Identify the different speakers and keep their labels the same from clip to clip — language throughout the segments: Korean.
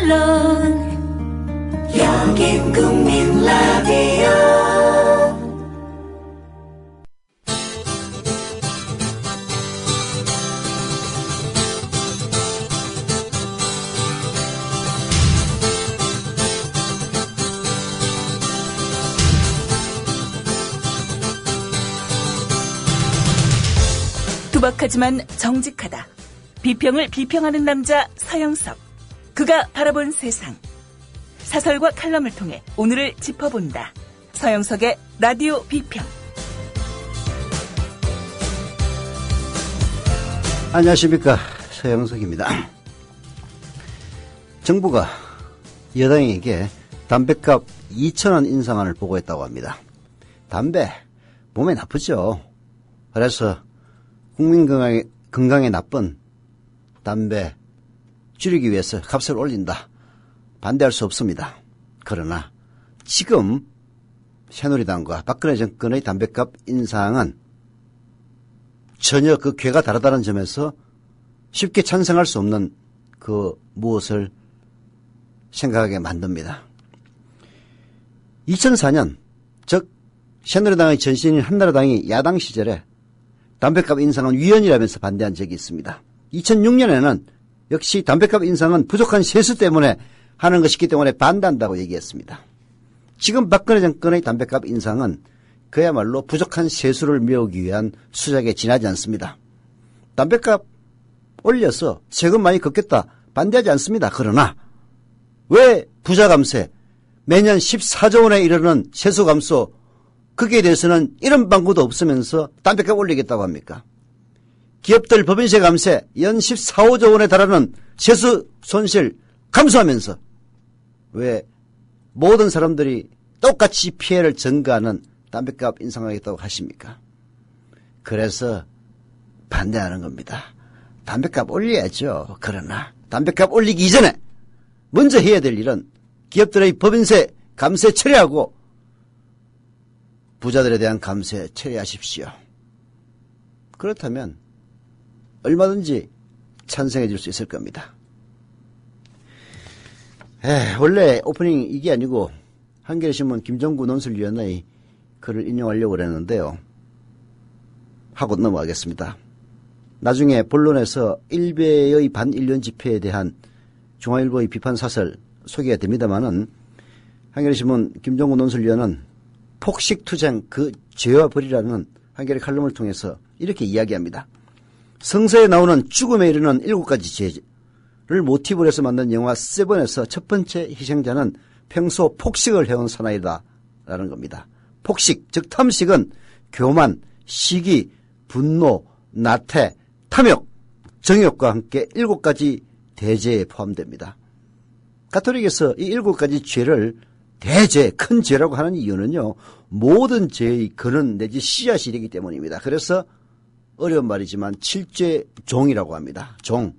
Speaker 1: 물론 여긴 국민 라디오.
Speaker 2: 투박하지만 정직하다. 비평을 비평하는 남자 서영석. 그가 바라본 세상. 사설과 칼럼을 통해 오늘을 짚어본다. 서영석의 라디오 비평.
Speaker 3: 안녕하십니까, 서영석입니다. 정부가 여당에게 담뱃값 2,000원 인상안을 보고했다고 합니다. 담배 몸에 나쁘죠. 그래서 국민 건강에 나쁜 담배 줄이기 위해서 값을 올린다. 반대할 수 없습니다. 그러나 지금 새누리당과 박근혜 정권의 담뱃값 인상은 전혀 그 궤가 다르다는 점에서 쉽게 찬성할 수 없는 그 무엇을 생각하게 만듭니다. 2004년, 즉 새누리당의 전신인 한나라당이 야당 시절에 담뱃값 인상은 위헌이라면서 반대한 적이 있습니다. 2006년에는 역시 담뱃값 인상은 부족한 세수 때문에 하는 것이기 때문에 반대한다고 얘기했습니다. 지금 박근혜 정권의 담뱃값 인상은 그야말로 부족한 세수를 메우기 위한 수작에 지나지 않습니다. 담뱃값 올려서 세금 많이 걷겠다 반대하지 않습니다. 그러나 왜 부자 감세, 매년 14조 원에 이르는 세수 감소, 거기에 대해서는 이런 방구도 없으면서 담뱃값 올리겠다고 합니까? 기업들 법인세 감세 연 14, 5조 원에 달하는 세수 손실 감소하면서 왜 모든 사람들이 똑같이 피해를 전가하는 담뱃값 인상하겠다고 하십니까? 그래서 반대하는 겁니다. 담뱃값 올려야죠. 그러나 담뱃값 올리기 이전에 먼저 해야 될 일은 기업들의 법인세 감세 처리하고 부자들에 대한 감세 처리하십시오. 그렇다면 얼마든지 찬성해 줄 수 있을 겁니다. 원래 오프닝 이게 아니고 한겨레신문 김정구 논술위원의 글을 인용하려고 그랬는데요. 하고 넘어가겠습니다. 나중에 본론에서 일베의 반일련 집회에 대한 중앙일보의 비판 사설 소개가 됩니다마는 한겨레신문 김정구 논술위원은 폭식투쟁 그 죄와 벌이라는 한겨레 칼럼을 통해서 이렇게 이야기합니다. 성서에 나오는 죽음에 이르는 7가지 죄를 모티브로 해서 만든 영화 세븐에서 첫 번째 희생자는 평소 폭식을 해온 사나이다 라는 겁니다. 폭식, 즉 탐식은 교만, 시기, 분노, 나태, 탐욕, 정욕과 함께 7가지 대죄에 포함됩니다. 가톨릭에서 이 7가지 죄를 대죄, 큰 죄라고 하는 이유는요, 모든 죄의 근원 내지 씨앗이기 때문입니다. 그래서 어려운 말이지만 7죄 종이라고 합니다. 종.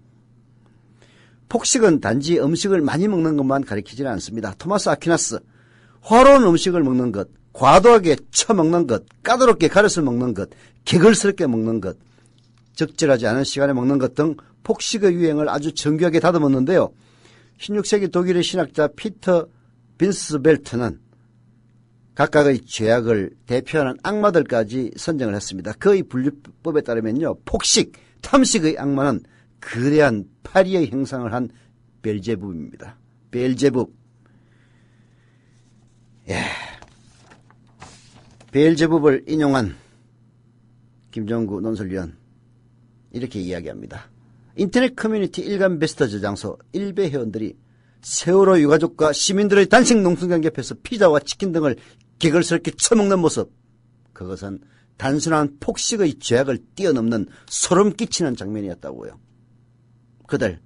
Speaker 3: 폭식은 단지 음식을 많이 먹는 것만 가리키지는 않습니다. 토마스 아퀴나스, 화로운 음식을 먹는 것, 과도하게 처먹는 것, 까다롭게 가려서 먹는 것, 개걸스럽게 먹는 것, 적절하지 않은 시간에 먹는 것 등 폭식의 유행을 아주 정교하게 다듬었는데요. 16세기 독일의 신학자 피터 빈스벨트는 각각의 죄악을 대표하는 악마들까지 선정을 했습니다. 그의 분류법에 따르면요, 폭식, 탐식의 악마는 거대한 파리의 형상을 한 벨제붑입니다. 벨제붑. 벨제붑을 인용한 김정구 논설위원 이렇게 이야기합니다. 인터넷 커뮤니티 일간 베스트 저장소 일베 회원들이 세월호 유가족과 시민들의 단식 농성장 옆에서 피자와 치킨 등을 개걸스럽게 처먹는 모습, 그것은 단순한 폭식의 죄악을 뛰어넘는 소름 끼치는 장면이었다고요. 그들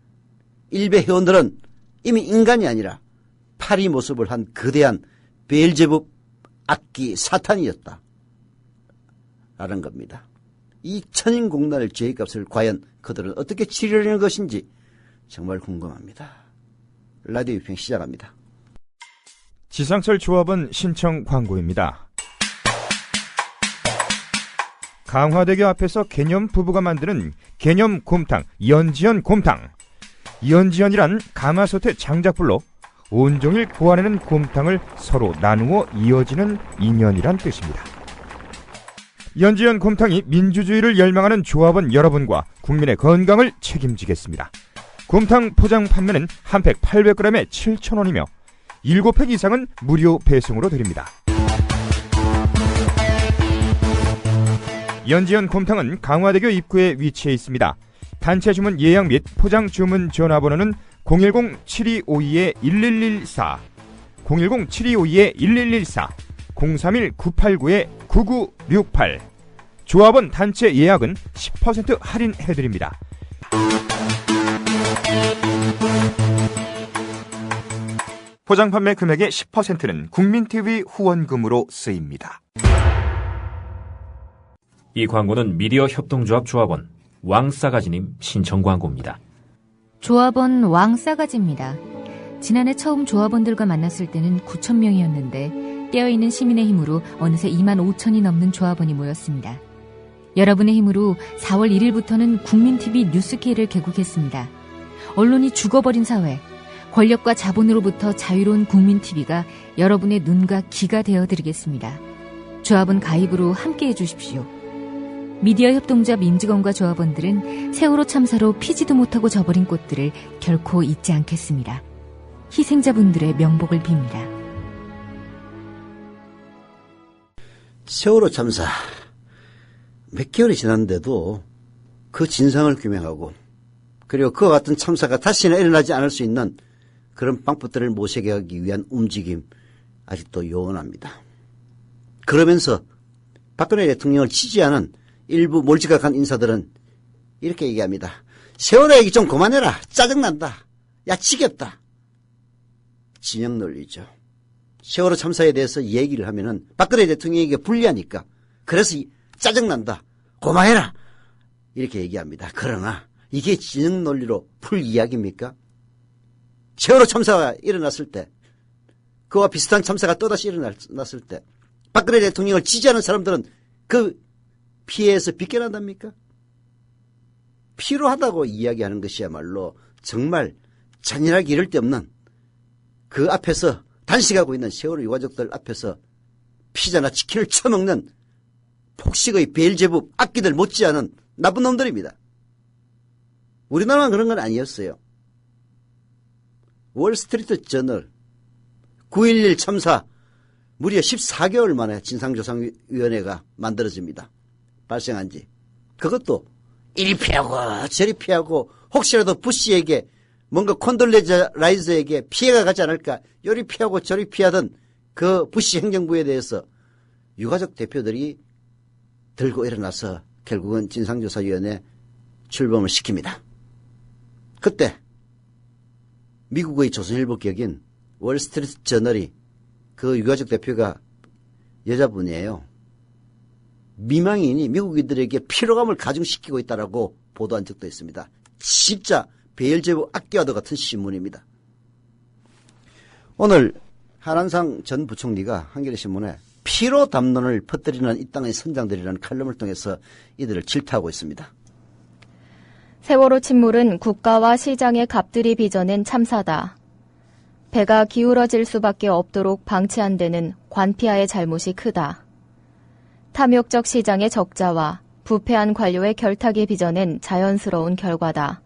Speaker 3: 일베 회원들은 이미 인간이 아니라 파리 모습을 한 거대한 베엘제붑 악기 사탄이었다 라는 겁니다. 이 천인공란의 죄값을 과연 그들은 어떻게 치르려는 것인지 정말 궁금합니다. 라디오 비평 시작합니다.
Speaker 4: 지상철 조합은 신청 광고입니다. 강화대교 앞에서 개념 부부가 만드는 개념 곰탕 연지연 곰탕. 연지연이란 가마솥의 장작불로 온종일 구워내는 곰탕을 서로 나누어 이어지는 인연이란 뜻입니다. 연지연 곰탕이 민주주의를 열망하는 조합원 여러분과 국민의 건강을 책임지겠습니다. 곰탕 포장 판매는 한 팩 800g에 7,000원이며 7팩 이상은 무료 배송으로 드립니다. 연지연 곰탕은 강화대교 입구에 위치해 있습니다. 단체 주문 예약 및 포장 주문 전화번호는 010-7252-1114, 010-7252-1114, 031-989-9968. 조합원 단체 예약은 10% 할인해드립니다. 포장 판매 금액의 10%는 국민TV 후원금으로 쓰입니다.
Speaker 5: 이 광고는 미디어 협동조합 조합원 왕싸가지님 신청 광고입니다.
Speaker 6: 조합원 왕싸가지입니다. 지난해 처음 조합원들과 만났을 때는 9,000명이었는데 깨어있는 시민의 힘으로 어느새 25,000이 넘는 조합원이 모였습니다. 여러분의 힘으로 4월 1일부터는 국민TV 뉴스K를 개국했습니다. 언론이 죽어버린 사회, 권력과 자본으로부터 자유로운 국민TV가 여러분의 눈과 귀가 되어드리겠습니다. 조합원 가입으로 함께해 주십시오. 미디어 협동조합 임직원과 조합원들은 세월호 참사로 피지도 못하고 져버린 꽃들을 결코 잊지 않겠습니다. 희생자분들의 명복을 빕니다.
Speaker 3: 세월호 참사 몇 개월이 지났는데도 그 진상을 규명하고 그리고 그와 같은 참사가 다시는 일어나지 않을 수 있는 그런 방법들을 모색해 가기 위한 움직임 아직도 요원합니다. 그러면서 박근혜 대통령을 지지하는 일부 몰지각한 인사들은 이렇게 얘기합니다. 세월호 얘기 좀 그만해라. 짜증난다. 야 지겹다. 진영 논리죠. 세월호 참사에 대해서 얘기를 하면은 박근혜 대통령에게 불리하니까 그래서 짜증난다. 그만해라. 이렇게 얘기합니다. 그러나 이게 진영 논리로 풀 이야기입니까? 세월호 참사가 일어났을 때 그와 비슷한 참사가 또다시 일어났을 때 박근혜 대통령을 지지하는 사람들은 그 피해에서 비껴난답니까? 필요하다고 이야기하는 것이야말로 정말 잔인하기 이를 데 없는 그 앞에서 단식하고 있는 세월호 유가족들 앞에서 피자나 치킨을 처먹는 폭식의 베엘제부 악기들 못지않은 나쁜 놈들입니다. 우리나라만 그런 건 아니었어요. 월스트리트 저널 9.11 참사 무려 14개월 만에 진상조사위원회가 만들어집니다. 발생한 지. 그것도 이리 피하고 저리 피하고 혹시라도 부시에게 뭔가 콘돌레자 라이스에게 피해가 가지 않을까 요리 피하고 저리 피하던 그 부시 행정부에 대해서 유가족 대표들이 들고 일어나서 결국은 진상조사위원회 출범을 시킵니다. 그때 미국의 조선일보 격인 월스트리트 저널이 그 유가족 대표가 여자분이에요. 미망인이 미국인들에게 피로감을 가중시키고 있다라고 보도한 적도 있습니다. 진짜 베엘제부 악기와도 같은 신문입니다. 오늘 한한상 전 부총리가 한겨레신문에 피로 담론을 퍼뜨리는 이 땅의 선장들이라는 칼럼을 통해서 이들을 질타하고 있습니다.
Speaker 7: 세월호 침몰은 국가와 시장의 갑들이 빚어낸 참사다. 배가 기울어질 수밖에 없도록 방치한 데는 관피아의 잘못이 크다. 탐욕적 시장의 적자와 부패한 관료의 결탁이 빚어낸 자연스러운 결과다.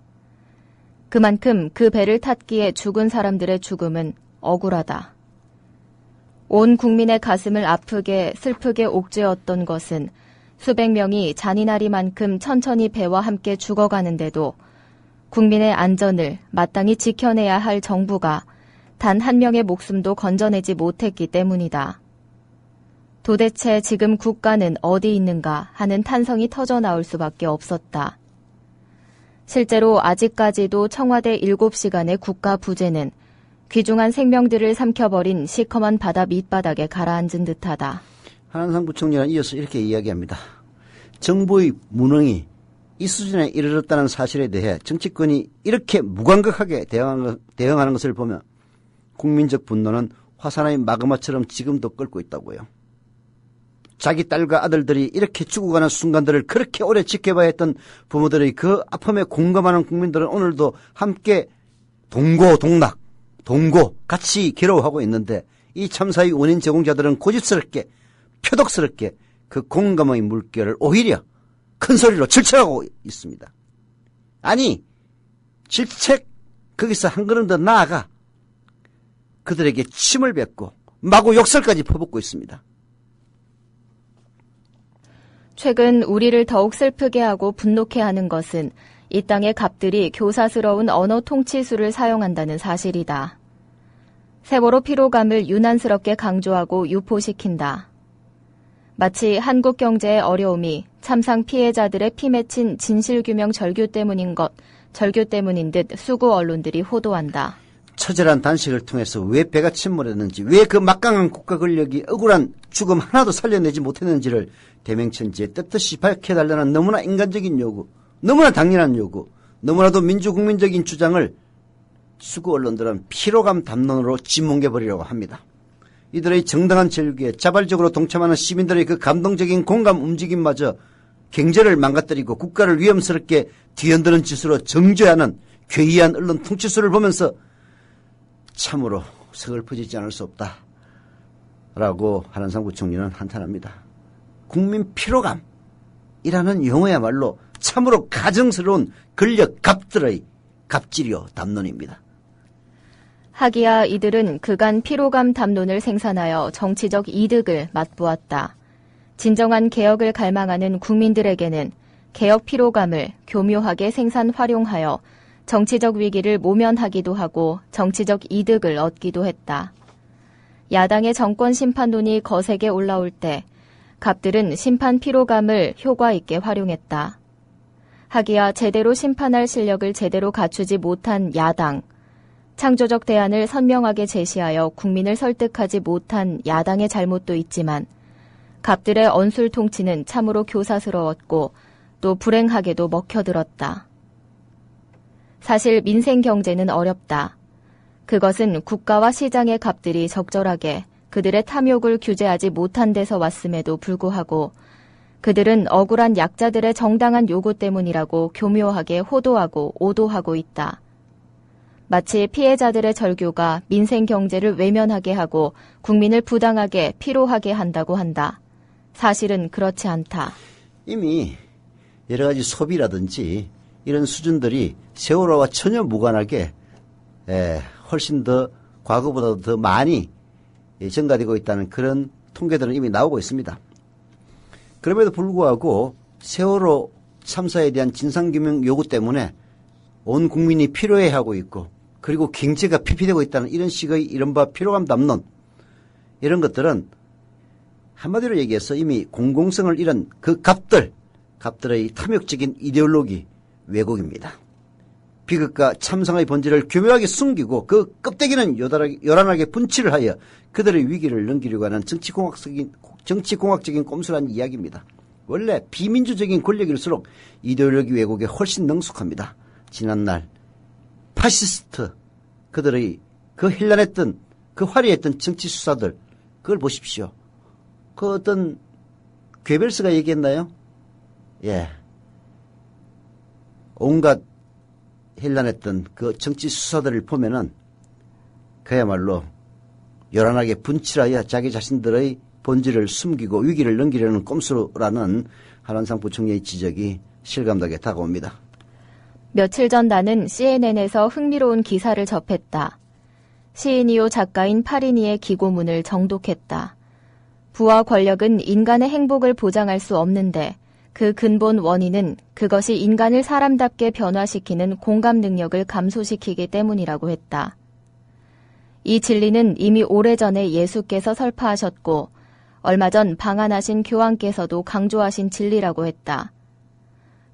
Speaker 7: 그만큼 그 배를 탔기에 죽은 사람들의 죽음은 억울하다. 온 국민의 가슴을 아프게 슬프게 옥죄었던 것은 수백 명이 잔인하리만큼 천천히 배와 함께 죽어가는데도 국민의 안전을 마땅히 지켜내야 할 정부가 단 한 명의 목숨도 건져내지 못했기 때문이다. 도대체 지금 국가는 어디 있는가 하는 탄성이 터져나올 수밖에 없었다. 실제로 아직까지도 청와대 7시간의 국가 부재는 귀중한 생명들을 삼켜버린 시커먼 바다 밑바닥에 가라앉은 듯하다.
Speaker 3: 한한상 부총리는 이어서 이렇게 이야기합니다. 정부의 무능이 이 수준에 이르렀다는 사실에 대해 정치권이 이렇게 무감각하게 대응하는 것을 보면 국민적 분노는 화산의 마그마처럼 지금도 끓고 있다고요. 자기 딸과 아들들이 이렇게 죽어가는 순간들을 그렇게 오래 지켜봐야 했던 부모들의 그 아픔에 공감하는 국민들은 오늘도 함께 동고, 동락, 동고 같이 괴로워하고 있는데 이 참사의 원인 제공자들은 고집스럽게 표독스럽게 그 공감의 물결을 오히려 큰 소리로 질책하고 있습니다. 아니 질책 거기서 한 걸음 더 나아가 그들에게 침을 뱉고 마구 욕설까지 퍼붓고 있습니다.
Speaker 7: 최근 우리를 더욱 슬프게 하고 분노케 하는 것은 이 땅의 갑들이 교사스러운 언어 통치술을 사용한다는 사실이다. 세월호 피로감을 유난스럽게 강조하고 유포시킨다. 마치 한국 경제의 어려움이 참상 피해자들의 피 맺힌 진실규명 절규 때문인 듯 수구 언론들이 호도한다.
Speaker 3: 처절한 단식을 통해서 왜 배가 침몰했는지, 왜 그 막강한 국가 권력이 억울한 죽음 하나도 살려내지 못했는지를 대명천지에 떳떳이 밝혀달라는 너무나 인간적인 요구, 너무나 당연한 요구, 너무나도 민주국민적인 주장을 수구 언론들은 피로감 담론으로 짓뭉개버리려고 합니다. 이들의 정당한 절규에 자발적으로 동참하는 시민들의 그 감동적인 공감 움직임마저 경제를 망가뜨리고 국가를 위험스럽게 뒤흔드는 짓으로 정죄하는 괴이한 언론 통치술을 보면서 참으로 서글퍼지지 않을 수 없다 라고 한한상 부총리는 한탄합니다. 국민 피로감이라는 용어야말로 참으로 가증스러운 권력 갑들의 갑질이요 담론입니다.
Speaker 7: 하기야 이들은 그간 피로감 담론을 생산하여 정치적 이득을 맛보았다. 진정한 개혁을 갈망하는 국민들에게는 개혁 피로감을 교묘하게 생산 활용하여 정치적 위기를 모면하기도 하고 정치적 이득을 얻기도 했다. 야당의 정권 심판론이 거세게 올라올 때 갑들은 심판 피로감을 효과 있게 활용했다. 하기야 제대로 심판할 실력을 제대로 갖추지 못한 야당, 창조적 대안을 선명하게 제시하여 국민을 설득하지 못한 야당의 잘못도 있지만 갑들의 언술 통치는 참으로 교사스러웠고 또 불행하게도 먹혀들었다. 사실 민생 경제는 어렵다. 그것은 국가와 시장의 갑들이 적절하게 그들의 탐욕을 규제하지 못한 데서 왔음에도 불구하고 그들은 억울한 약자들의 정당한 요구 때문이라고 교묘하게 호도하고 오도하고 있다. 마치 피해자들의 절규가 민생 경제를 외면하게 하고 국민을 부당하게 피로하게 한다고 한다. 사실은 그렇지 않다.
Speaker 3: 이미 여러 가지 소비라든지 이런 수준들이 세월호와 전혀 무관하게 훨씬 더 과거보다도 더 많이 증가되고 있다는 그런 통계들은 이미 나오고 있습니다. 그럼에도 불구하고 세월호 참사에 대한 진상규명 요구 때문에 온 국민이 피로해하고 있고 그리고 경제가 피폐되고 있다는 이런 식의 이른바 피로감 담론, 이런 것들은 한마디로 얘기해서 이미 공공성을 잃은 그 갑들의 탐욕적인 이데올로기 왜곡입니다. 비극과 참상의 본질을 교묘하게 숨기고 그 껍데기는 요란하게 분칠을 하여 그들의 위기를 넘기려고 하는 정치공학적인 꼼수라는 이야기입니다. 원래 비민주적인 권력일수록 이데올로기 왜곡에 훨씬 능숙합니다. 지난날 파시스트 그들의 그 현란했던 그 화려했던 정치 수사들 그걸 보십시오. 그 어떤 괴벨스가 얘기했나요? 예. 온갖 현란했던 그 정치 수사들을 보면은 그야말로 요란하게 분칠하여 자기 자신들의 본질을 숨기고 위기를 넘기려는 꼼수라는 한한상 부총리의 지적이 실감나게 다가옵니다.
Speaker 7: 며칠 전 나는 CNN에서 흥미로운 기사를 접했다. 시인이요 작가인 파리니의 기고문을 정독했다. 부와 권력은 인간의 행복을 보장할 수 없는데 그 근본 원인은 그것이 인간을 사람답게 변화시키는 공감 능력을 감소시키기 때문이라고 했다. 이 진리는 이미 오래전에 예수께서 설파하셨고 얼마 전 방한하신 교황께서도 강조하신 진리라고 했다.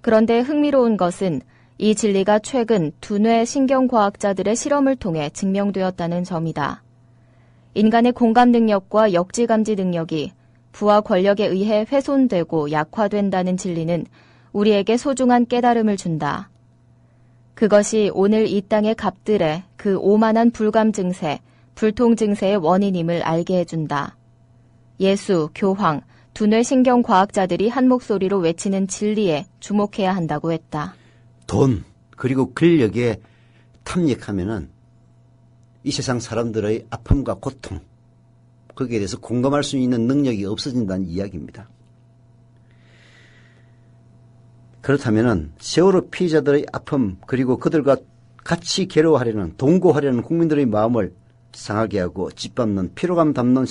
Speaker 7: 그런데 흥미로운 것은 이 진리가 최근 두뇌 신경과학자들의 실험을 통해 증명되었다는 점이다. 인간의 공감 능력과 역지감지 능력이 부와 권력에 의해 훼손되고 약화된다는 진리는 우리에게 소중한 깨달음을 준다. 그것이 오늘 이 땅의 갑들의 그 오만한 불감 증세, 불통 증세의 원인임을 알게 해준다. 예수, 교황, 두뇌 신경과학자들이 한 목소리로 외치는 진리에 주목해야 한다고 했다.
Speaker 3: 돈 그리고 권력에 탐닉하면은 이 세상 사람들의 아픔과 고통, 거기에 대해서 공감할 수 있는 능력이 없어진다는 이야기입니다. 그렇다면은 세월호 피해자들의 아픔, 그리고 그들과 같이 괴로워하려는, 동거하려는 국민들의 마음을 상하게 하고 짓밟는, 피로감 담는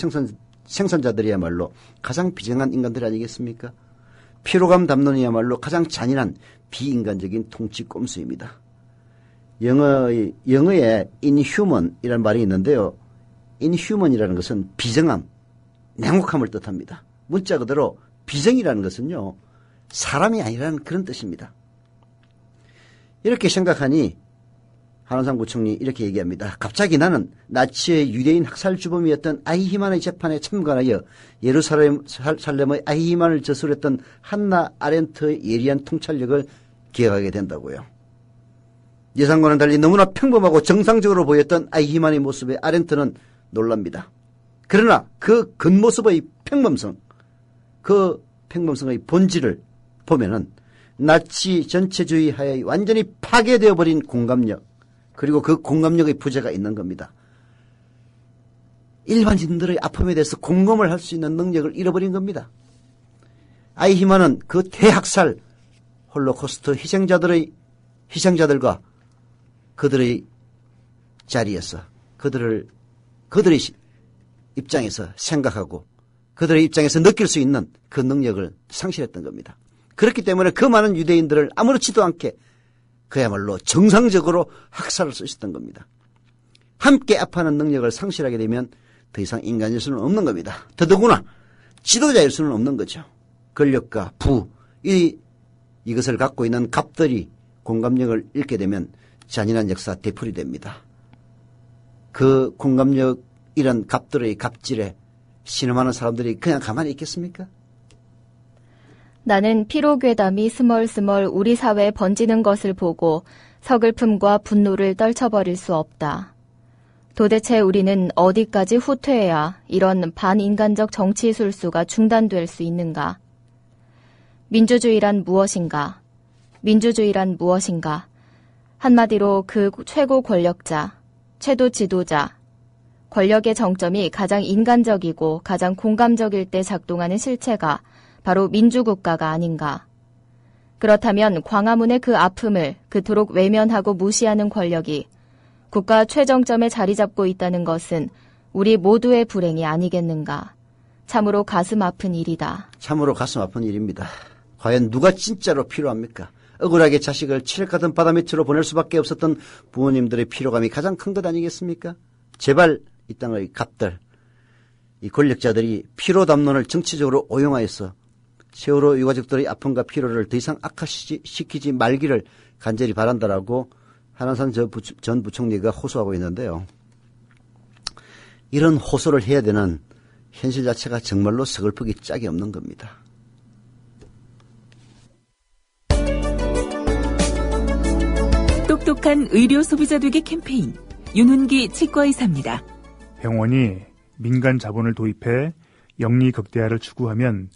Speaker 3: 생산자들이야말로 가장 비정한 인간들 아니겠습니까? 피로감 담론이야말로 가장 잔인한 비인간적인 통치 꼼수입니다. 영어에 inhuman이라는 말이 있는데요. inhuman이라는 것은 비정함, 냉혹함을 뜻합니다. 문자 그대로 비정이라는 것은요, 사람이 아니라는 그런 뜻입니다. 이렇게 생각하니 한원상 부총리 이렇게 얘기합니다. 갑자기 나는 나치의 유대인 학살 주범이었던 아히만의 재판에 참관하여 예루살렘의 아히만을 저술했던 한나 아렌트의 예리한 통찰력을 기억하게 된다고요. 예상과는 달리 너무나 평범하고 정상적으로 보였던 아히만의 모습에 아렌트는 놀랍니다. 그러나 그 겉모습의 평범성, 그 평범성의 본질을 보면은 나치 전체주의 하에 완전히 파괴되어 버린 공감력, 그리고 그 공감력의 부재가 있는 겁니다. 일반인들의 아픔에 대해서 공감을 할 수 있는 능력을 잃어버린 겁니다. 아이히만은 그 대학살 홀로코스트 희생자들과 그들의 자리에서 그들의 입장에서 생각하고 그들의 입장에서 느낄 수 있는 그 능력을 상실했던 겁니다. 그렇기 때문에 그 많은 유대인들을 아무렇지도 않게 그야말로 정상적으로 학살할 수 있었던 겁니다. 함께 아파하는 능력을 상실하게 되면 더 이상 인간일 수는 없는 겁니다. 더더구나 지도자일 수는 없는 거죠. 권력과 부, 이것을 갖고 있는 갑들이 공감력을 잃게 되면 잔인한 역사 되풀이 됩니다. 그 공감력 이런 갑들의 갑질에 신음하는 사람들이 그냥 가만히 있겠습니까?
Speaker 7: 나는 피로괴담이 스멀스멀 우리 사회에 번지는 것을 보고 서글픔과 분노를 떨쳐버릴 수 없다. 도대체 우리는 어디까지 후퇴해야 이런 반인간적 정치 술수가 중단될 수 있는가? 민주주의란 무엇인가? 민주주의란 무엇인가? 한마디로 그 최고 권력자, 최고 지도자, 권력의 정점이 가장 인간적이고 가장 공감적일 때 작동하는 실체가 바로 민주국가가 아닌가. 그렇다면 광화문의 그 아픔을 그토록 외면하고 무시하는 권력이 국가 최정점에 자리 잡고 있다는 것은 우리 모두의 불행이 아니겠는가. 참으로 가슴 아픈 일이다.
Speaker 3: 참으로 가슴 아픈 일입니다. 과연 누가 진짜로 필요합니까? 억울하게 자식을 칠흑 같은 바다 밑으로 보낼 수밖에 없었던 부모님들의 피로감이 가장 큰 것 아니겠습니까? 제발 이 땅의 갑들, 이 권력자들이 피로 담론을 정치적으로 오용하여서 세월호 유가족들의 아픔과 피로를 더 이상 악화시키지 말기를 간절히 바란다라고 한원산 전 부총리가 호소하고 있는데요. 이런 호소를 해야 되는 현실 자체가 정말로 서글프기 짝이 없는 겁니다.
Speaker 2: 똑똑한 의료 소비자 되기 캠페인 윤훈기 치과의사입니다.
Speaker 8: 병원이 민간 자본을 도입해 영리 극대화를 추구하면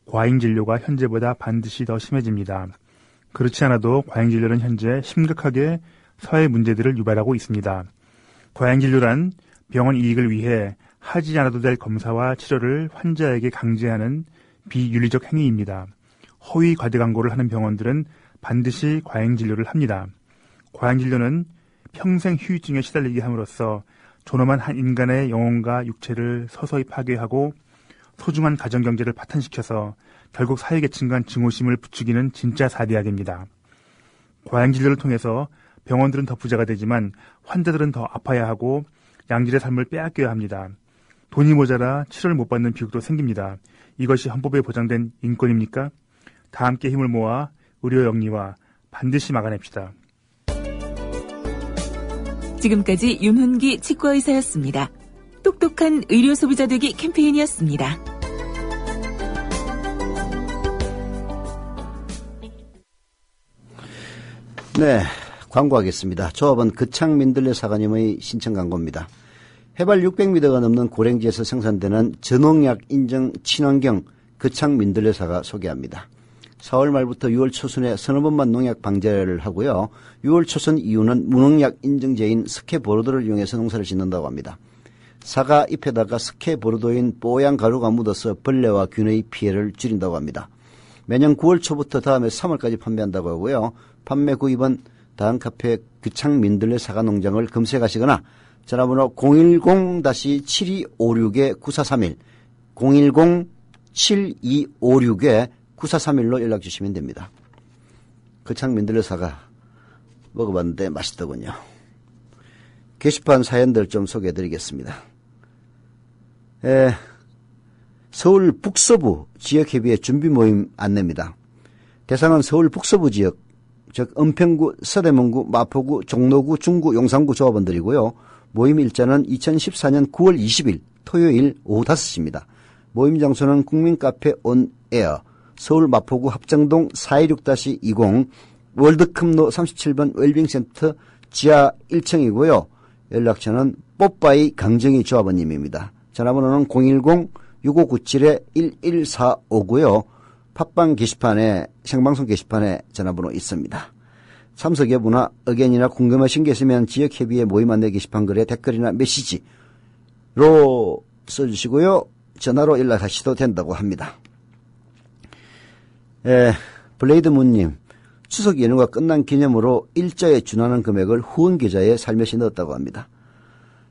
Speaker 8: 과잉진료가 현재보다 반드시 더 심해집니다. 그렇지 않아도 과잉진료는 현재 심각하게 사회 문제들을 유발하고 있습니다. 과잉진료란 병원 이익을 위해 하지 않아도 될 검사와 치료를 환자에게 강제하는 비윤리적 행위입니다. 허위 과대 광고를 하는 병원들은 반드시 과잉진료를 합니다. 과잉진료는 평생 후유증에 시달리게 함으로써 존엄한 한 인간의 영혼과 육체를 서서히 파괴하고 소중한 가정경제를 파탄시켜서 결국 사회계층 간 증오심을 부추기는 진짜 사대악입니다. 과잉진료를 통해서 병원들은 더 부자가 되지만 환자들은 더 아파야 하고 양질의 삶을 빼앗겨야 합니다. 돈이 모자라 치료를 못 받는 비극도 생깁니다. 이것이 헌법에 보장된 인권입니까? 다 함께 힘을 모아 의료 영리화 반드시 막아냅시다.
Speaker 2: 지금까지 윤훈기 치과의사였습니다. 똑똑한 의료 소비자 되기 캠페인이었습니다.
Speaker 3: 네, 광고하겠습니다. 조합은 그창 민들레 사관님의 신청 광고입니다. 해발 600m가 넘는 고랭지에서 생산되는 전농약 인증 친환경 그창 민들레사가 소개합니다. 4월 말부터 6월 초순에 서너 번만 농약 방제를 하고요. 6월 초순 이후는 무농약 인증제인 스케보르도를 이용해서 농사를 짓는다고 합니다. 사과 잎에다가 스케보르도인 뽀얀 가루가 묻어서 벌레와 균의 피해를 줄인다고 합니다. 매년 9월 초부터 다음해 3월까지 판매한다고 하고요. 판매 구입은 다음 카페 규창 민들레 사과 농장을 검색하시거나 전화번호 010-7256-9431 010-7256-9431로 연락 주시면 됩니다. 규창 민들레 사과 먹어봤는데 맛있더군요. 게시판 사연들 좀 소개해드리겠습니다. 서울 북서부 지역협의회 준비 모임 안내입니다. 대상은 서울 북서부 지역, 즉 은평구, 서대문구, 마포구, 종로구, 중구, 용산구 조합원들이고요. 모임 일자는 2014년 9월 20일 토요일 오후 5시입니다. 모임 장소는 국민카페 온에어, 서울 마포구 합정동 426-20 월드컵로 37번 웰빙센터 지하 1층이고요. 연락처는 뽀빠이 강정희 조합원님입니다. 전화번호는 010-6597-11459고요. 팟빵 게시판에, 생방송 게시판에 전화번호 있습니다. 참석 여부나 의견이나 궁금하신 게 있으면 지역협의회 모임 안내 게시판 글에 댓글이나 메시지로 써주시고요. 전화로 연락하셔도 된다고 합니다. 블레이드문님, 추석 연휴가 끝난 기념으로 일자에 준하는 금액을 후원 계좌에 살며시 넣었다고 합니다.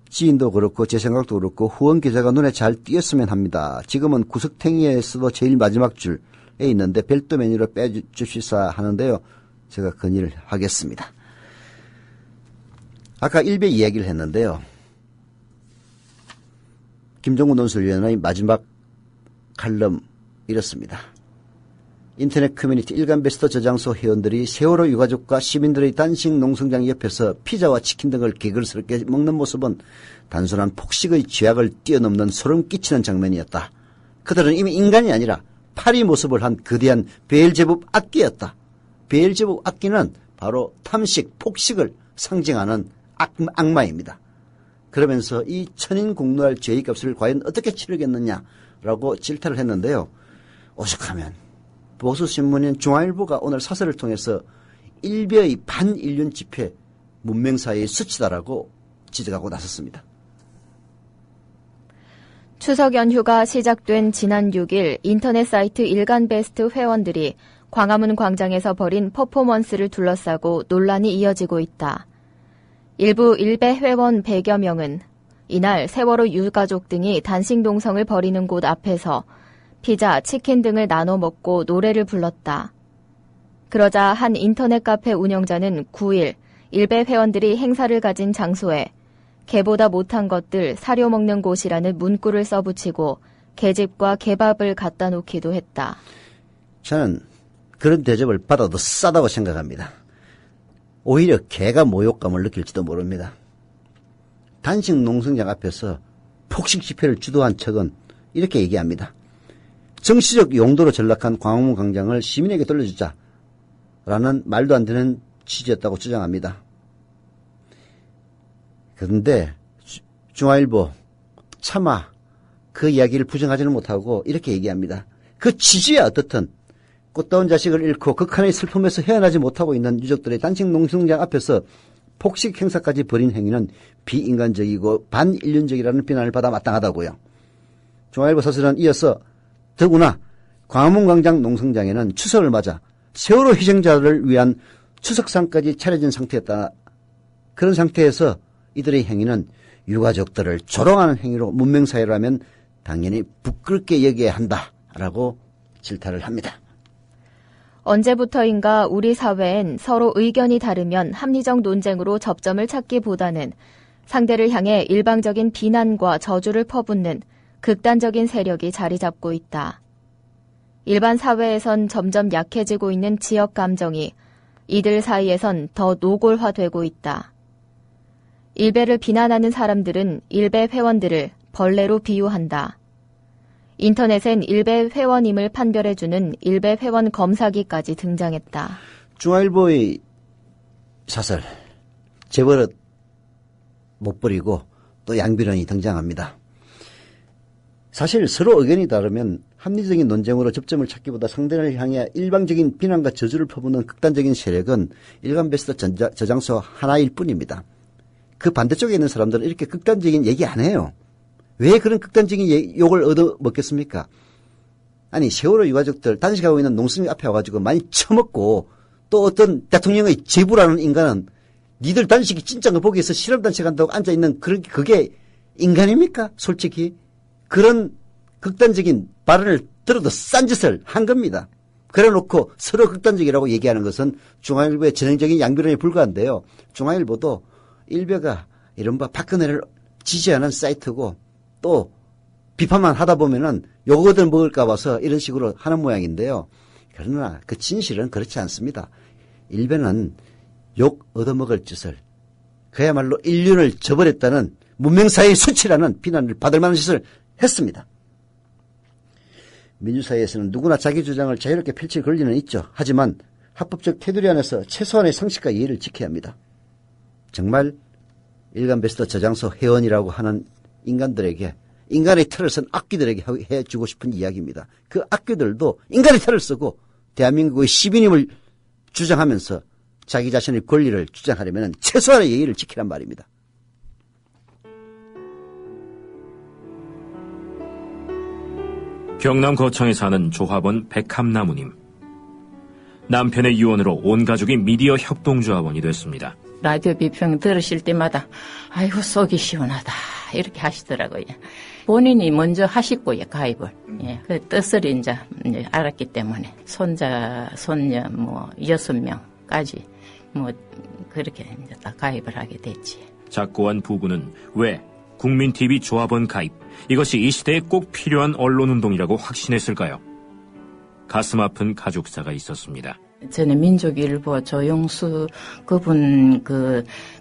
Speaker 3: 지인도 그렇고 제 생각도 그렇고 후원 계좌가 눈에 잘 띄었으면 합니다. 지금은 구석탱이에서도 제일 마지막 줄에 있는데 별도 메뉴로 빼주시사 하는데요. 제가 건의를 하겠습니다. 아까 일배 이야기를 했는데요. 김종국 논술위원의 마지막 칼럼 이렇습니다. 인터넷 커뮤니티 일간베스트 저장소 회원들이 세월호 유가족과 시민들의 단식 농성장 옆에서 피자와 치킨 등을 개걸스럽게 먹는 모습은 단순한 폭식의 죄악을 뛰어넘는 소름 끼치는 장면이었다. 그들은 이미 인간이 아니라 파리 모습을 한 거대한 베엘제붑 악기였다. 베엘제붑 악기는 바로 탐식, 폭식을 상징하는 악마입니다. 그러면서 이 천인 공노할 죄의 값을 과연 어떻게 치르겠느냐라고 질타를 했는데요. 오죽하면 보수신문인 중앙일보가 오늘 사설을 통해서 일베의 반인륜 집회 문맹사의 수치다라고 지적하고 나섰습니다.
Speaker 7: 추석 연휴가 시작된 지난 6일 인터넷 사이트 일간베스트 회원들이 광화문 광장에서 벌인 퍼포먼스를 둘러싸고 논란이 이어지고 있다. 일부 일베 회원 100여 명은 이날 세월호 유가족 등이 단식 농성을 벌이는 곳 앞에서 피자, 치킨 등을 나눠 먹고 노래를 불렀다. 그러자 한 인터넷 카페 운영자는 9일 일베 회원들이 행사를 가진 장소에 개보다 못한 것들 사료 먹는 곳이라는 문구를 써붙이고 개집과 개밥을 갖다 놓기도 했다.
Speaker 3: 저는 그런 대접을 받아도 싸다고 생각합니다. 오히려 개가 모욕감을 느낄지도 모릅니다. 단식 농성장 앞에서 폭식 집회를 주도한 척은 이렇게 얘기합니다. 정치적 용도로 전락한 광화문 광장을 시민에게 돌려주자라는 말도 안 되는 취지였다고 주장합니다. 그런데 중앙일보 차마 그 이야기를 부정하지는 못하고 이렇게 얘기합니다. 그 취지야 어떻든 꽃다운 자식을 잃고 극한의 슬픔에서 헤어나지 못하고 있는 유족들의 단식 농성장 앞에서 폭식 행사까지 벌인 행위는 비인간적이고 반인륜적이라는 비난을 받아 마땅하다고요. 중앙일보 사설은 이어서 더구나 광화문 광장 농성장에는 추석을 맞아 세월호 희생자들을 위한 추석상까지 차려진 상태였다. 그런 상태에서 이들의 행위는 유가족들을 조롱하는 행위로 문명사회라면 당연히 부끄럽게 여겨야 한다라고 질타를 합니다.
Speaker 7: 언제부터인가 우리 사회엔 서로 의견이 다르면 합리적 논쟁으로 접점을 찾기보다는 상대를 향해 일방적인 비난과 저주를 퍼붓는 극단적인 세력이 자리 잡고 있다. 일반 사회에선 점점 약해지고 있는 지역 감정이 이들 사이에선 더 노골화되고 있다. 일베를 비난하는 사람들은 일베 회원들을 벌레로 비유한다. 인터넷엔 일베 회원임을 판별해주는 일베 회원 검사기까지 등장했다.
Speaker 3: 중앙일보의 사설, 재벌은 못 버리고 또 양비론이 등장합니다. 사실 서로 의견이 다르면 합리적인 논쟁으로 접점을 찾기보다 상대를 향해 일방적인 비난과 저주를 퍼붓는 극단적인 세력은 일간 베스트 저장소 하나일 뿐입니다. 그 반대쪽에 있는 사람들은 이렇게 극단적인 얘기 안 해요. 왜 그런 극단적인 욕을 얻어먹겠습니까? 아니 세월호 유가족들 단식하고 있는 농성이 앞에 와가지고 많이 처먹고 또 어떤 대통령의 제부라는 인간은 니들 단식이 진짜인 거 보기 위해서 실험 단식한다고 앉아있는 그게 인간입니까? 솔직히 그런 극단적인 발언을 들어도 싼 짓을 한 겁니다. 그래놓고 서로 극단적이라고 얘기하는 것은 중앙일보의 전형적인 양비론에 불과한데요. 중앙일보도 일베가 이른바 박근혜를 지지하는 사이트고 또 비판만 하다 보면은 요거들 먹을까 봐서 이런 식으로 하는 모양인데요. 그러나 그 진실은 그렇지 않습니다. 일베는 욕 얻어먹을 짓을 그야말로 인륜을 저버렸다는 문명사회의 수치라는 비난을 받을 만한 짓을 했습니다. 민주사회에서는 누구나 자기 주장을 자유롭게 펼칠 권리는 있죠. 하지만 합법적 테두리 안에서 최소한의 상식과 예의를 지켜야 합니다. 정말 일간 베스트 저장소 회원이라고 하는 인간들에게 인간의 틀을 쓴 악귀들에게 해주고 싶은 이야기입니다. 그 악귀들도 인간의 틀을 쓰고 대한민국의 시민임을 주장하면서 자기 자신의 권리를 주장하려면 최소한의 예의를 지키란 말입니다.
Speaker 5: 경남 거창에 사는 조합원 백함나무님. 남편의 유언으로 온 가족이 미디어 협동조합원이 됐습니다.
Speaker 9: 라디오 비평 들으실 때마다 아이고 속이 시원하다 이렇게 하시더라고요. 본인이 먼저 하시고요 가입을. 예, 그 뜻을 이제 알았기 때문에 손자 손녀 6명까지 그렇게 이제 다 가입을 하게 됐지.
Speaker 5: 작고한 부부는 왜 국민TV 조합원 가입, 이것이 이 시대에 꼭 필요한 언론운동이라고 확신했을까요? 가슴 아픈 가족사가 있었습니다.
Speaker 9: 저는 민족일보 조용수 그분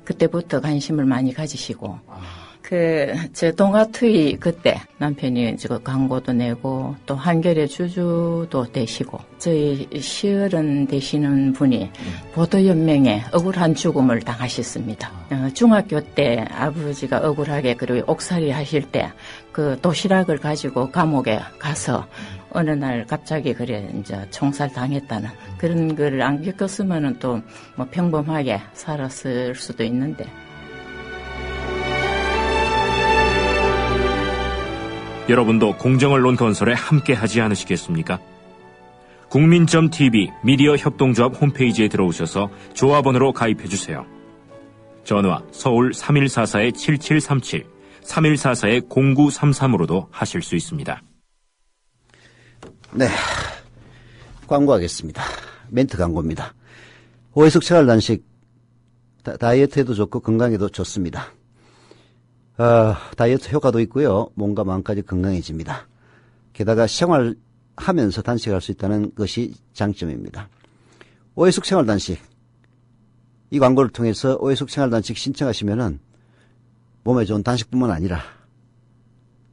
Speaker 9: 그때부터 관심을 많이 가지시고 저 동아투이 그때 남편이 저 광고도 내고 또 한겨레 주주도 되시고 저희 시어른 되시는 분이 보도연맹에 억울한 죽음을 당하셨습니다. 중학교 때 아버지가 억울하게 그리고 옥살이 하실 때 그 도시락을 가지고 감옥에 가서 어느 날 갑자기 그래 이제 총살 당했다는 그런 걸 안 겪었으면은 또 평범하게 살았을 수도 있는데.
Speaker 5: 여러분도 공정언론 건설에 함께하지 않으시겠습니까? 국민.tv 미디어 협동조합 홈페이지에 들어오셔서 조합원으로 가입해주세요. 전화 서울 3144-7737, 3144-0933으로도 하실 수 있습니다.
Speaker 3: 네, 광고하겠습니다. 멘트 광고입니다. 오해숙 생활단식 다이어트에도 좋고 건강에도 좋습니다. 다이어트 효과도 있고요. 몸과 마음까지 건강해집니다. 게다가 생활하면서 단식할 수 있다는 것이 장점입니다. 오해숙 생활단식. 이 광고를 통해서 오해숙 생활단식 신청하시면은 몸에 좋은 단식뿐만 아니라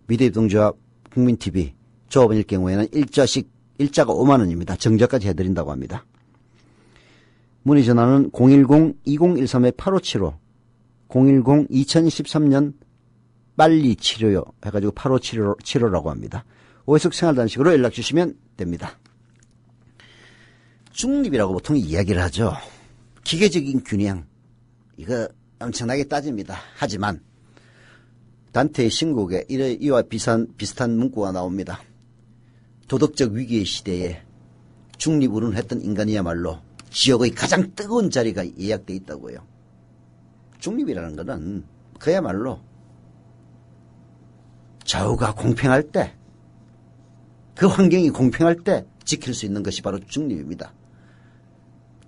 Speaker 3: 미디어협동조합 국민TV 조합원일 경우에는 일자가 5만 원입니다. 정자까지 해드린다고 합니다. 문의 전화는 010-2013-8575, 010-2013년 빨리 치료요 해가지고 8575라고 합니다. 오해숙 생활단식으로 연락 주시면 됩니다. 중립이라고 보통 이야기를 하죠. 기계적인 균형, 이거 엄청나게 따집니다. 하지만 단테의 신곡에 이와 비슷한 문구가 나옵니다. 도덕적 위기의 시대에 중립으로 했던 인간이야말로 지역의 가장 뜨거운 자리가 예약되어 있다고요. 중립이라는 것은 그야말로 좌우가 공평할 때, 그 환경이 공평할 때 지킬 수 있는 것이 바로 중립입니다.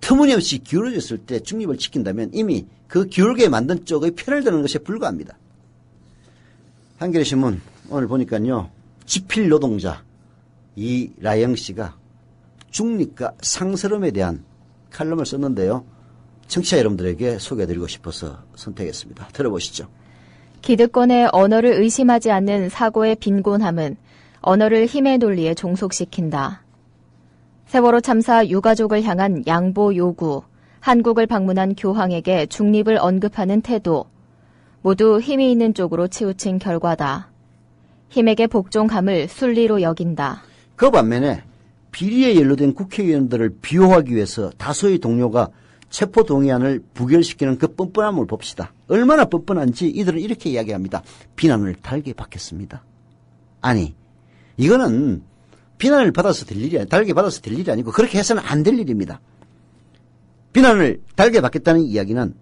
Speaker 3: 터무니없이 기울어졌을 때 중립을 지킨다면 이미 그 기울게 만든 쪽의 편을 드는 것에 불과합니다. 한겨레신문 오늘 보니까요. 지필 노동자 이라영 씨가 중립과 상스러움에 대한 칼럼을 썼는데요. 청취자 여러분들에게 소개해드리고 싶어서 선택했습니다. 들어보시죠.
Speaker 7: 기득권의 언어를 의심하지 않는 사고의 빈곤함은 언어를 힘의 논리에 종속시킨다. 세월호 참사 유가족을 향한 양보 요구, 한국을 방문한 교황에게 중립을 언급하는 태도, 모두 힘이 있는 쪽으로 치우친 결과다. 힘에게 복종함을 순리로 여긴다.
Speaker 3: 그 반면에 비리에 연루된 국회의원들을 비호하기 위해서 다수의 동료가 체포동의안을 부결시키는 그 뻔뻔함을 봅시다. 얼마나 뻔뻔한지 이들은 이렇게 이야기합니다. 비난을 달게 받겠습니다. 아니, 이거는 비난을 받아서 될 일이 달게 받아서 될 일이 아니고 그렇게 해서는 안 될 일입니다. 비난을 달게 받겠다는 이야기는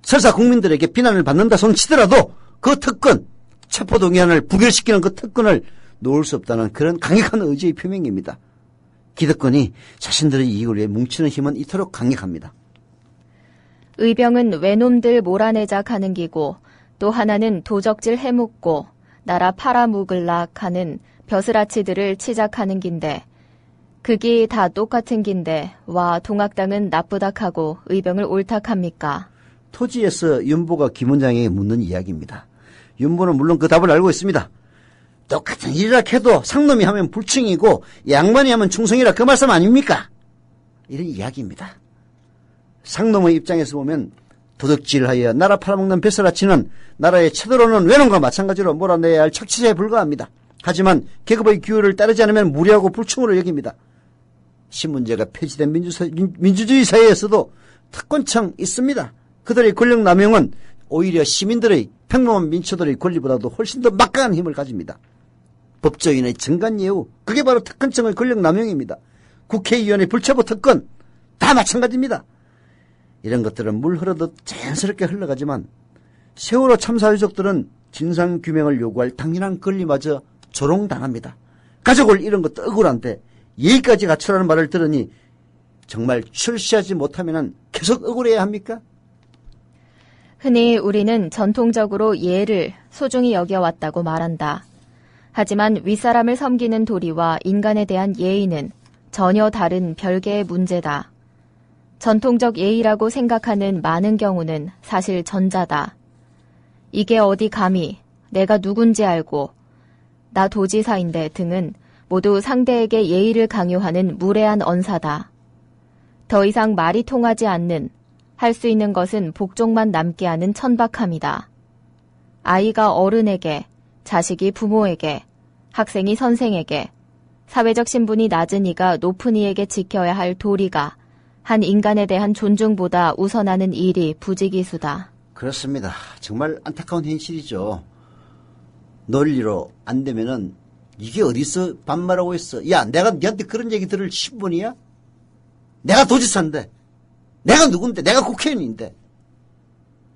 Speaker 3: 설사 국민들에게 비난을 받는다 손치더라도 그 특권, 체포동의안을 부결시키는 그 특권을 놓을 수 없다는 그런 강력한 의지의 표명입니다. 기득권이 자신들의 이익을 위해 뭉치는 힘은 이토록 강력합니다.
Speaker 7: 의병은 외놈들 몰아내자 가는 기고 또 하나는 도적질 해묵고 나라 팔아묵을락 하는 벼슬아치들을 치작하는 긴데 그기 다 똑같은 긴데 와 동학당은 나쁘다하고 의병을 옳다합니까?
Speaker 3: 토지에서 윤보가 김 원장에게 묻는 이야기입니다. 윤보는 물론 그 답을 알고 있습니다. 똑같은 일이라 해도 상놈이 하면 불충이고 양반이 하면 충성이라 그 말씀 아닙니까? 이런 이야기입니다. 상놈의 입장에서 보면 도둑질하여 나라 팔아먹는 벼슬아치는 나라에 쳐들어오는 외놈과 마찬가지로 몰아내야 할 착취자에 불과합니다. 하지만 계급의 규율을 따르지 않으면 무례하고 불충으로 여깁니다. 신문제가 폐지된 민주주의 사회에서도 특권층 있습니다. 그들의 권력 남용은 오히려 시민들의 평범한 민초들의 권리보다도 훨씬 더 막강한 힘을 가집니다. 법조인의 정관예우, 그게 바로 특권층의 권력 남용입니다. 국회의원의 불체포 특권 다 마찬가지입니다. 이런 것들은 물 흐르듯 자연스럽게 흘러가지만 세월호 참사 유족들은 진상규명을 요구할 당연한 권리마저 조롱당합니다. 가족을 잃은 것도 억울한데 예의까지 갖추라는 말을 들으니 정말 출시하지 못하면 계속 억울해야 합니까?
Speaker 7: 흔히 우리는 전통적으로 예를 소중히 여겨왔다고 말한다. 하지만 윗사람을 섬기는 도리와 인간에 대한 예의는 전혀 다른 별개의 문제다. 전통적 예의라고 생각하는 많은 경우는 사실 전자다. 이게 어디 감히 내가 누군지 알고 나 도지사인데 등은 모두 상대에게 예의를 강요하는 무례한 언사다. 더 이상 말이 통하지 않는 할 수 있는 것은 복종만 남게 하는 천박함이다. 아이가 어른에게, 자식이 부모에게, 학생이 선생에게, 사회적 신분이 낮은 이가 높은 이에게 지켜야 할 도리가 한 인간에 대한 존중보다 우선하는 일이 부지기수다.
Speaker 3: 그렇습니다. 정말 안타까운 현실이죠. 논리로 안 되면은 이게 어디서 반말하고 있어. 야, 내가 니한테 그런 얘기 들을 신분이야? 내가 도지사인데, 내가 누군데, 내가 국회의원인데.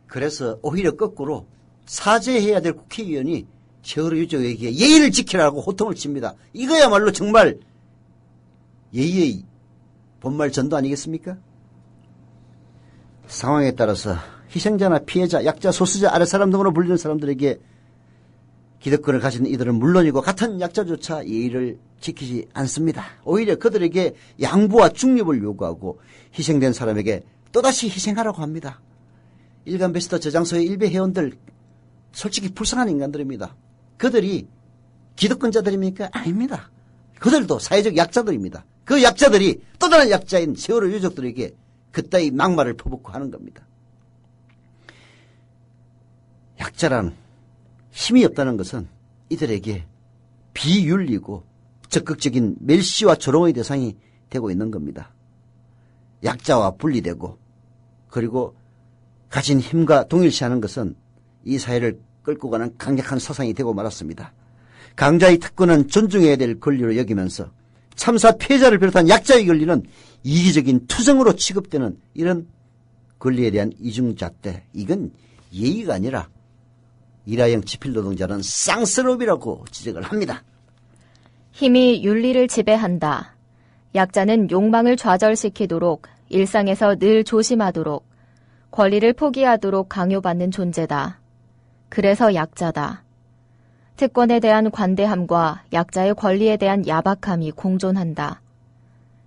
Speaker 3: 그래서 오히려 거꾸로 사죄해야 될 국회의원이 세월호 유족에게 예의를 지키라고 호통을 칩니다. 이거야말로 정말 예의의 본말 전도 아니겠습니까? 상황에 따라서 희생자나 피해자, 약자, 소수자, 아랫사람 등으로 불리는 사람들에게 기득권을 가진 이들은 물론이고 같은 약자조차 예의를 지키지 않습니다. 오히려 그들에게 양보와 중립을 요구하고 희생된 사람에게 또다시 희생하라고 합니다. 일간 베스트 저장소의 일베 회원들 솔직히 불쌍한 인간들입니다. 그들이 기득권자들입니까? 아닙니다. 그들도 사회적 약자들입니다. 그 약자들이 또 다른 약자인 세월호 유족들에게 그따위 막말을 퍼붓고 하는 겁니다. 약자란 힘이 없다는 것은 이들에게 비윤리고 적극적인 멸시와 조롱의 대상이 되고 있는 겁니다. 약자와 분리되고 그리고 가진 힘과 동일시하는 것은 이 사회를 끌고 가는 강력한 사상이 되고 말았습니다. 강자의 특권은 존중해야 될 권리로 여기면서 참사 피해자를 비롯한 약자의 권리는 이기적인 투정으로 취급되는 이런 권리에 대한 이중잣대, 이건 예의가 아니라 일하형 지필노동자는 쌍스럽이라고 지적을 합니다.
Speaker 7: 힘이 윤리를 지배한다. 약자는 욕망을 좌절시키도록 일상에서 늘 조심하도록 권리를 포기하도록 강요받는 존재다. 그래서 약자다. 특권에 대한 관대함과 약자의 권리에 대한 야박함이 공존한다.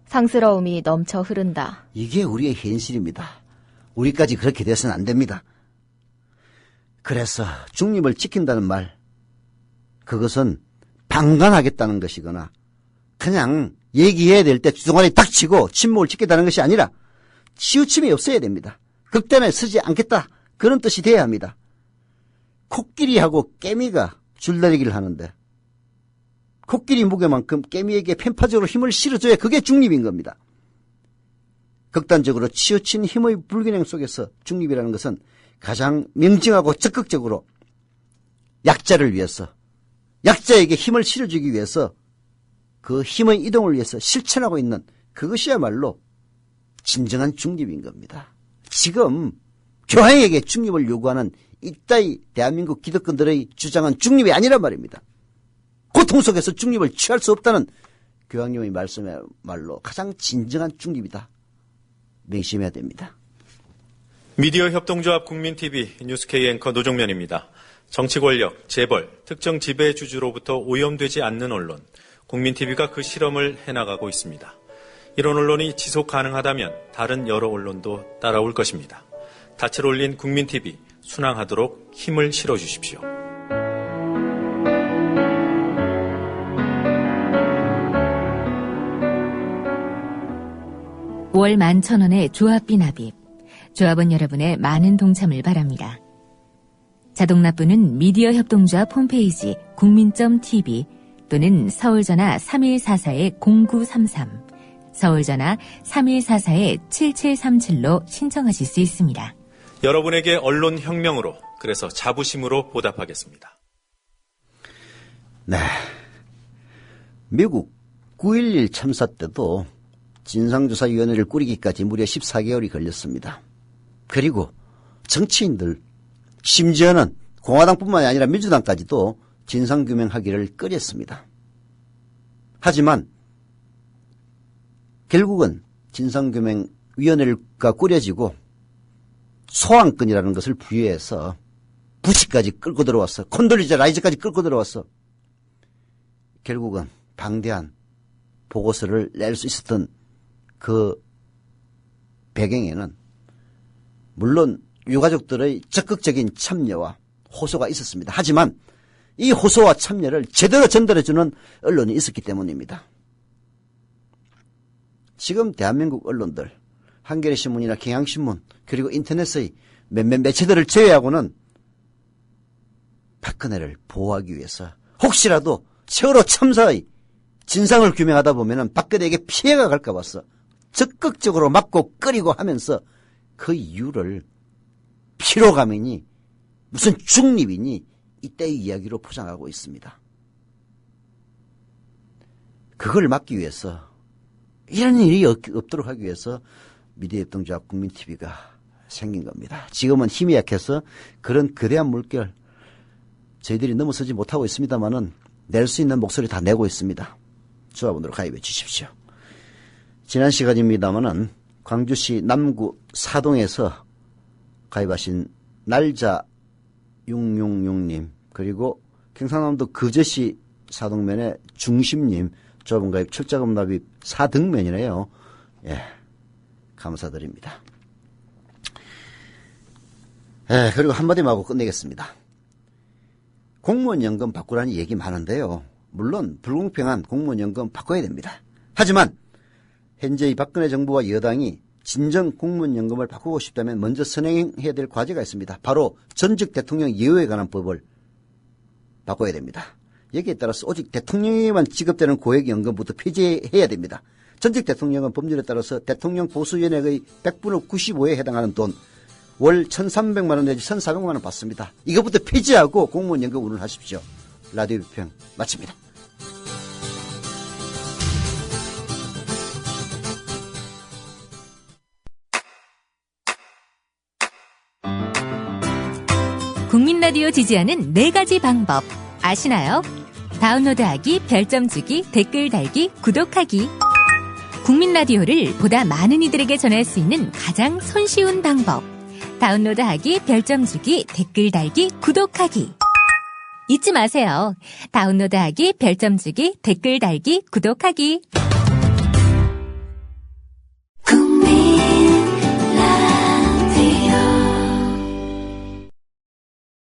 Speaker 7: 상스러움이 넘쳐 흐른다.
Speaker 3: 이게 우리의 현실입니다. 우리까지 그렇게 돼서는 안 됩니다. 그래서 중립을 지킨다는 말, 그것은 방관하겠다는 것이거나 그냥 얘기해야 될 때 주둥아리 딱 치고 침묵을 지키다는 것이 아니라 치우침이 없어야 됩니다. 극단에 서지 않겠다, 그런 뜻이 돼야 합니다. 코끼리하고 깨미가 줄다리기를 하는데 코끼리 무게만큼 깨미에게 편파적으로 힘을 실어줘야 그게 중립인 겁니다. 극단적으로 치우친 힘의 불균형 속에서 중립이라는 것은 가장 명징하고 적극적으로 약자를 위해서, 약자에게 힘을 실어주기 위해서 그 힘의 이동을 위해서 실천하고 있는 그것이야말로 진정한 중립인 겁니다. 지금 교황에게 중립을 요구하는 이따위 대한민국 기득권들의 주장은 중립이 아니란 말입니다. 고통 속에서 중립을 취할 수 없다는 교황님의 말씀이야말로 가장 진정한 중립이다. 명심해야 됩니다.
Speaker 10: 미디어 협동조합 국민TV 뉴스K 앵커 노종면입니다. 정치 권력, 재벌, 특정 지배주주로부터 오염되지 않는 언론, 국민TV가 그 실험을 해나가고 있습니다. 이런 언론이 지속 가능하다면 다른 여러 언론도 따라올 것입니다. 닻을 올린 국민TV, 순항하도록 힘을 실어주십시오.
Speaker 6: 월 11,000원의 조합비 납입. 조합원 여러분의 많은 동참을 바랍니다. 자동납부는 미디어 협동조합 홈페이지 국민.tv 또는 서울전화 3144-0933, 서울전화 3144-7737로 신청하실 수 있습니다.
Speaker 10: 여러분에게 언론혁명으로, 그래서 자부심으로 보답하겠습니다.
Speaker 3: 네. 미국 9.11 참사 때도 진상조사위원회를 꾸리기까지 무려 14개월이 걸렸습니다. 그리고 정치인들, 심지어는 공화당뿐만이 아니라 민주당까지도 진상규명하기를 꺼렸습니다. 하지만 결국은 진상규명위원회가 꾸려지고 소환권이라는 것을 부여해서 부시까지 끌고 들어왔어. 콘돌리자 라이즈까지 끌고 들어왔어. 결국은 방대한 보고서를 낼 수 있었던 그 배경에는 물론 유가족들의 적극적인 참여와 호소가 있었습니다. 하지만 이 호소와 참여를 제대로 전달해주는 언론이 있었기 때문입니다. 지금 대한민국 언론들, 한겨레신문이나 경향신문, 그리고 인터넷의 몇몇 매체들을 제외하고는 박근혜를 보호하기 위해서 혹시라도 세월호 참사의 진상을 규명하다 보면은 박근혜에게 피해가 갈까 봐서 적극적으로 막고 끓이고 하면서 그 이유를 피로감이니 무슨 중립이니 이때의 이야기로 포장하고 있습니다. 그걸 막기 위해서, 이런 일이 없도록 하기 위해서 미디어협동조합 국민TV가 생긴 겁니다. 지금은 힘이 약해서 그런 거대한 물결 저희들이 넘어서지 못하고 있습니다만은 낼 수 있는 목소리 다 내고 있습니다. 조합원으로 가입해 주십시오. 지난 시간입니다만은 광주시 남구 사동에서 가입하신 날자 666님, 그리고 경상남도 거제시 사동면의 중심님 조합원 가입 출자금 납입 4등면이네요. 예, 감사드립니다. 예, 그리고 한마디만 하고 끝내겠습니다. 공무원 연금 바꾸라는 얘기 많은데요. 물론 불공평한 공무원 연금 바꿔야 됩니다. 하지만 현재 이 박근혜 정부와 여당이 진정 공무원 연금을 바꾸고 싶다면 먼저 선행해야 될 과제가 있습니다. 바로 전직 대통령 예우에 관한 법을 바꿔야 됩니다. 여기에 따라서 오직 대통령에게만 지급되는 고액연금부터 폐지해야 됩니다. 전직 대통령은 법률에 따라서 대통령 보수연액의 100분의 95에 해당하는 돈, 월 1,300만 원 내지 1,400만 원 받습니다. 이것부터 폐지하고 공무원 연금 운운하십시오. 라디오 비평 마칩니다.
Speaker 6: 국민 라디오 지지하는 4가지 방법 아시나요? 다운로드하기, 별점 주기, 댓글 달기, 구독하기. 국민 라디오를 보다 많은 이들에게 전할 수 있는 가장 손쉬운 방법. 다운로드하기, 별점 주기, 댓글 달기, 구독하기. 잊지 마세요. 다운로드하기, 별점 주기, 댓글 달기, 구독하기.